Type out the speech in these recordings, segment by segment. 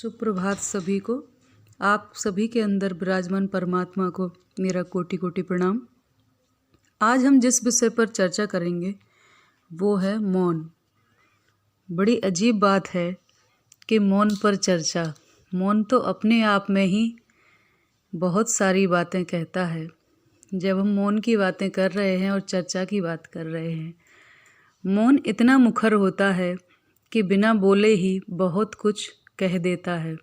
सुप्रभात सभी को। आप सभी के अंदर विराजमान परमात्मा को मेरा कोटि कोटि प्रणाम। आज हम जिस विषय पर चर्चा करेंगे वो है मौन। बड़ी अजीब बात है कि मौन पर चर्चा। मौन तो अपने आप में ही बहुत सारी बातें कहता है। जब हम मौन की बातें कर रहे हैं और चर्चा की बात कर रहे हैं, मौन इतना मुखर होता है कि बिना बोले ही बहुत कुछ कह देता है।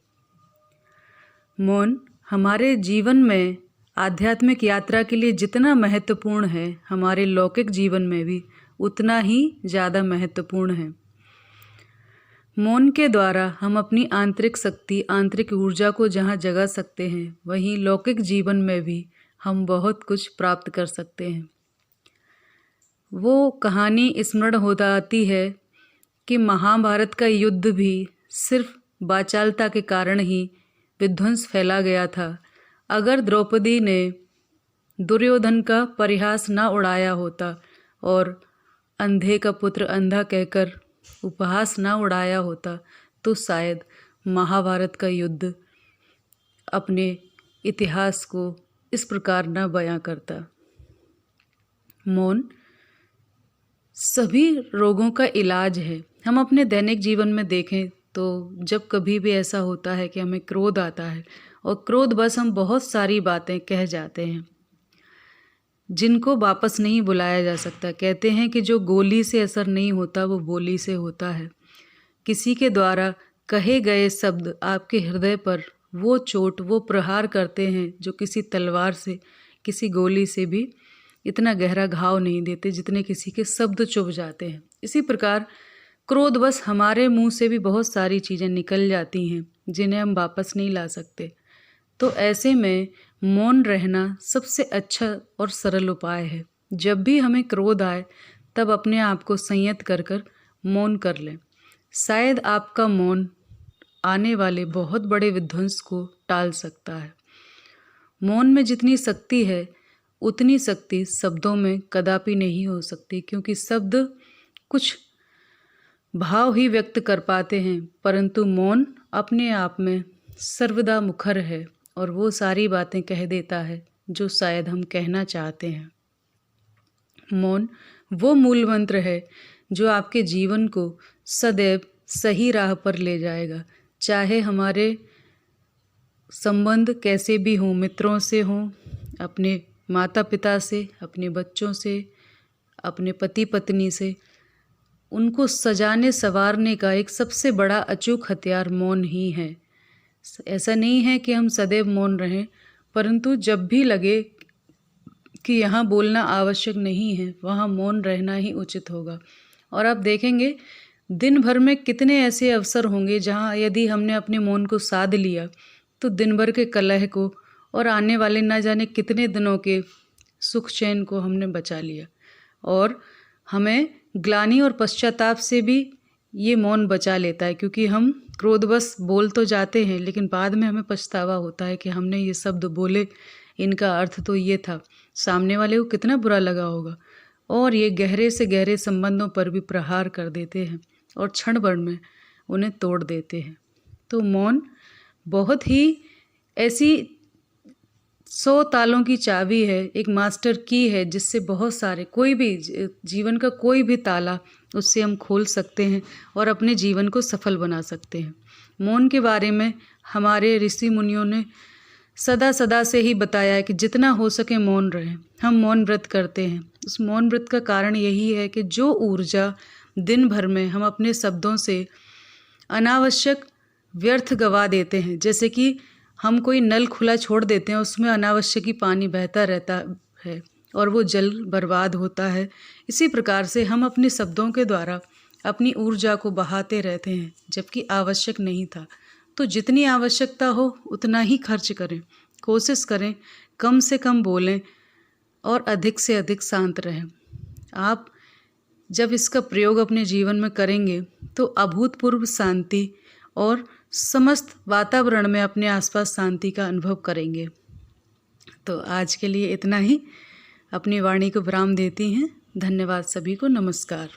मौन हमारे जीवन में आध्यात्मिक यात्रा के लिए जितना महत्वपूर्ण है, हमारे लौकिक जीवन में भी उतना ही ज़्यादा महत्वपूर्ण है। मौन के द्वारा हम अपनी आंतरिक शक्ति, आंतरिक ऊर्जा को जहाँ जगा सकते हैं, वहीं लौकिक जीवन में भी हम बहुत कुछ प्राप्त कर सकते हैं। वो कहानी स्मरण होता आती है कि महाभारत का युद्ध भी सिर्फ वाचालता के कारण ही विध्वंस फैला गया था। अगर द्रौपदी ने दुर्योधन का परिहास ना उड़ाया होता और अंधे का पुत्र अंधा कहकर उपहास ना उड़ाया होता, तो शायद महाभारत का युद्ध अपने इतिहास को इस प्रकार न बयां करता। मौन सभी रोगों का इलाज है। हम अपने दैनिक जीवन में देखें तो जब कभी भी ऐसा होता है कि हमें क्रोध आता है और क्रोध बस हम बहुत सारी बातें कह जाते हैं जिनको वापस नहीं बुलाया जा सकता। कहते हैं कि जो गोली से असर नहीं होता वो बोली से होता है। किसी के द्वारा कहे गए शब्द आपके हृदय पर वो चोट, वो प्रहार करते हैं जो किसी तलवार से, किसी गोली से भी इतना गहरा घाव नहीं देते जितने किसी के शब्द चुभ जाते हैं। इसी प्रकार क्रोध बस हमारे मुंह से भी बहुत सारी चीज़ें निकल जाती हैं जिन्हें हम वापस नहीं ला सकते। तो ऐसे में मौन रहना सबसे अच्छा और सरल उपाय है। जब भी हमें क्रोध आए तब अपने आप को संयत कर कर मौन कर लें। शायद आपका मौन आने वाले बहुत बड़े विध्वंस को टाल सकता है। मौन में जितनी शक्ति है उतनी शक्ति शब्दों में कदापि नहीं हो सकती, क्योंकि शब्द कुछ भाव ही व्यक्त कर पाते हैं, परंतु मौन अपने आप में सर्वदा मुखर है और वो सारी बातें कह देता है जो शायद हम कहना चाहते हैं। मौन वो मूल मंत्र है जो आपके जीवन को सदैव सही राह पर ले जाएगा। चाहे हमारे संबंध कैसे भी हों, मित्रों से हों, अपने माता पिता से, अपने बच्चों से, अपने पति पत्नी से, उनको सजाने संवारने का एक सबसे बड़ा अचूक हथियार मौन ही है। ऐसा नहीं है कि हम सदैव मौन रहें, परंतु जब भी लगे कि यहाँ बोलना आवश्यक नहीं है, वहाँ मौन रहना ही उचित होगा। और आप देखेंगे दिन भर में कितने ऐसे अवसर होंगे जहाँ यदि हमने अपने मौन को साध लिया तो दिन भर के कलह को और आने वाले ना जाने कितने दिनों के सुख चैन को हमने बचा लिया। और हमें ग्लानि और पश्चाताप से भी ये मौन बचा लेता है, क्योंकि हम क्रोधवश बोल तो जाते हैं लेकिन बाद में हमें पछतावा होता है कि हमने ये शब्द बोले, इनका अर्थ तो ये था। सामने वाले को कितना बुरा लगा होगा। और ये गहरे से गहरे संबंधों पर भी प्रहार कर देते हैं और क्षण भर में उन्हें तोड़ देते हैं। तो मौन बहुत ही ऐसी 100 तालों की चाबी है, एक मास्टर की है, जिससे बहुत सारे कोई भी जीवन का कोई भी ताला उससे हम खोल सकते हैं और अपने जीवन को सफल बना सकते हैं। मौन के बारे में हमारे ऋषि मुनियों ने सदा सदा से ही बताया है कि जितना हो सके मौन रहें। हम मौन व्रत करते हैं। उस मौन व्रत का कारण यही है कि जो ऊर्जा दिन भर में हम अपने शब्दों से अनावश्यक व्यर्थ गवा देते हैं, जैसे कि हम कोई नल खुला छोड़ देते हैं, उसमें अनावश्यक ही पानी बहता रहता है और वो जल बर्बाद होता है। इसी प्रकार से हम अपने शब्दों के द्वारा अपनी ऊर्जा को बहाते रहते हैं जबकि आवश्यक नहीं था। तो जितनी आवश्यकता हो उतना ही खर्च करें। कोशिश करें कम से कम बोलें और अधिक से अधिक शांत रहें। आप जब इसका प्रयोग अपने जीवन में करेंगे तो अभूतपूर्व शांति और समस्त वातावरण में अपने आसपास शांति का अनुभव करेंगे। तो आज के लिए इतना ही। अपनी वाणी को विराम देती हैं। धन्यवाद सभी को। नमस्कार।